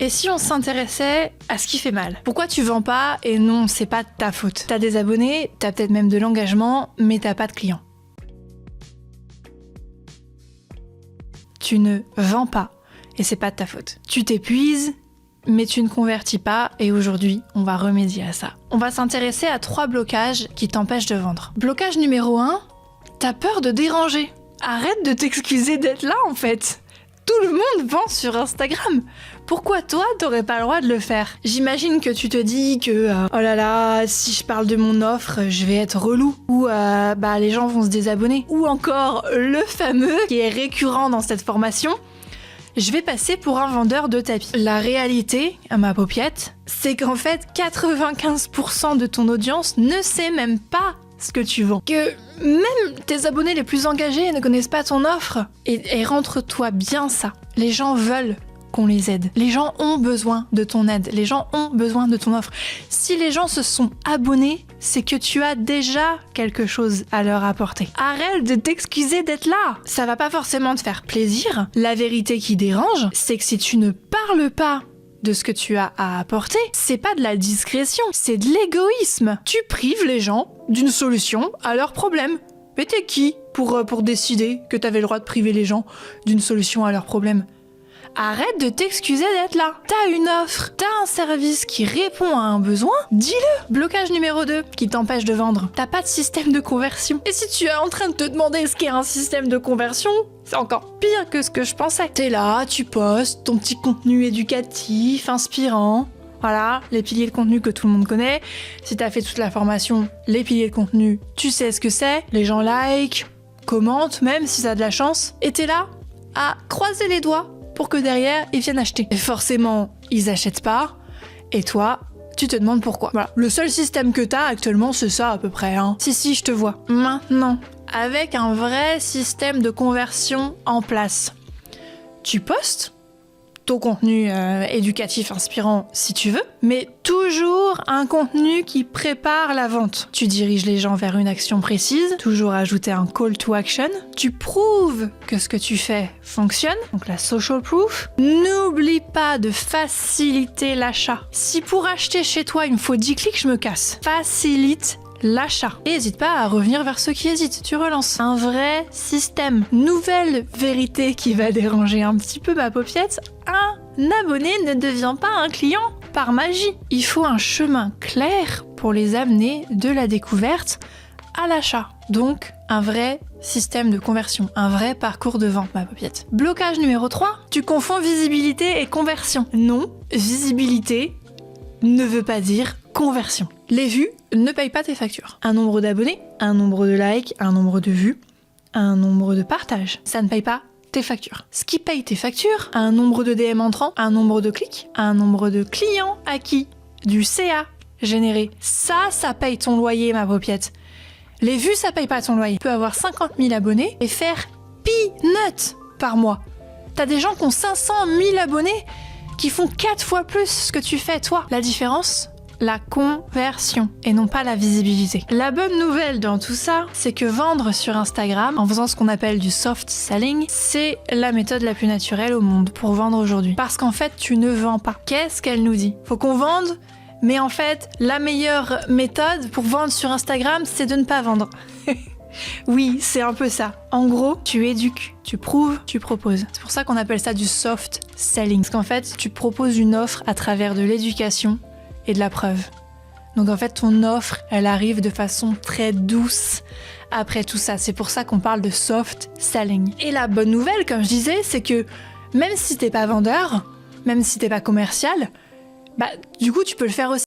Et si on s'intéressait à ce qui fait mal? Pourquoi tu vends pas? Et non, c'est pas de ta faute. T'as des abonnés, t'as peut-être même de l'engagement, mais t'as pas de clients. Tu ne vends pas, et c'est pas de ta faute. Tu t'épuises, mais tu ne convertis pas, et aujourd'hui, on va remédier à ça. On va s'intéresser à 3 blocages qui t'empêchent de vendre. Blocage numéro 1, t'as peur de déranger. Arrête de t'excuser d'être là, en fait. Tout le monde vend sur Instagram. Pourquoi toi, t'aurais pas le droit de le faire? J'imagine que tu te dis que oh là là, si je parle de mon offre, je vais être relou. Ou les gens vont se désabonner. Ou encore le fameux qui est récurrent dans cette formation, je vais passer pour un vendeur de tapis. La réalité, à ma paupiette, c'est qu'en fait, 95% de ton audience ne sait même pas ce que tu vends. Que même tes abonnés les plus engagés ne connaissent pas ton offre. Et rentre-toi bien ça. Les gens veulent qu'on les aide. Les gens ont besoin de ton aide. Les gens ont besoin de ton offre. Si les gens se sont abonnés, c'est que tu as déjà quelque chose à leur apporter. Arrête de t'excuser d'être là. Ça va pas forcément te faire plaisir. La vérité qui dérange, c'est que si tu ne parles pas de ce que tu as à apporter, c'est pas de la discrétion, c'est de l'égoïsme. Tu prives les gens d'une solution à leurs problèmes. Mais t'es qui pour décider que t'avais le droit de priver les gens d'une solution à leurs problèmes? Arrête de t'excuser d'être là. T'as une offre, t'as un service qui répond à un besoin, dis-le. Blocage numéro 2 qui t'empêche de vendre. T'as pas de système de conversion. Et si tu es en train de te demander ce qu'est un système de conversion, c'est encore pire que ce que je pensais. T'es là, tu postes ton petit contenu éducatif, inspirant. Voilà, les piliers de contenu que tout le monde connaît. Si t'as fait toute la formation, les piliers de contenu, tu sais ce que c'est. Les gens like, commentent, même si t'as de la chance. Et t'es là à croiser les doigts pour que derrière, ils viennent acheter. Et forcément, ils achètent pas. Et toi, tu te demandes pourquoi. Voilà. Le seul système que t'as actuellement, c'est ça à peu près. Hein. Si, je te vois. Maintenant, avec un vrai système de conversion en place, tu postes ton contenu éducatif inspirant si tu veux, mais toujours un contenu qui prépare la vente. Tu diriges les gens vers une action précise, toujours ajouter un call to action. Tu prouves que ce que tu fais fonctionne, donc la social proof. N'oublie pas de faciliter l'achat. Si pour acheter chez toi il me faut 10 clics, je me casse. Facilite l'achat. Et n'hésite pas à revenir vers ceux qui hésitent. Tu relances. Un vrai système. Nouvelle vérité qui va déranger un petit peu ma paupiette. Un abonné ne devient pas un client par magie. Il faut un chemin clair pour les amener de la découverte à l'achat. Donc, un vrai système de conversion, un vrai parcours de vente, ma paupiette. Blocage numéro 3, tu confonds visibilité et conversion. Non, visibilité ne veut pas dire conversion. Les vues ne payent pas tes factures. Un nombre d'abonnés, un nombre de likes, un nombre de vues, un nombre de partages, ça ne paye pas tes factures. Ce qui paye tes factures, un nombre de DM entrants, un nombre de clics, un nombre de clients acquis, du CA généré. Ça paye ton loyer, ma paupiette. Les vues, ça paye pas ton loyer. Tu peux avoir 50 000 abonnés et faire peanuts par mois. T'as des gens qui ont 500 000 abonnés qui font 4 fois plus ce que tu fais, toi. La différence, la conversion et non pas la visibilité. La bonne nouvelle dans tout ça, c'est que vendre sur Instagram, en faisant ce qu'on appelle du soft selling, c'est la méthode la plus naturelle au monde pour vendre aujourd'hui. Parce qu'en fait, tu ne vends pas. Qu'est-ce qu'elle nous dit? Faut qu'on vende, mais en fait, la meilleure méthode pour vendre sur Instagram, c'est de ne pas vendre. Oui, c'est un peu ça. En gros, tu éduques, tu prouves, tu proposes. C'est pour ça qu'on appelle ça du soft selling. Parce qu'en fait, tu proposes une offre à travers de l'éducation et de la preuve. Donc en fait, ton offre, elle arrive de façon très douce après tout ça. C'est pour ça qu'on parle de soft selling. Et la bonne nouvelle, comme je disais, c'est que même si t'es pas vendeur, même si t'es pas commercial, du coup, tu peux le faire aussi.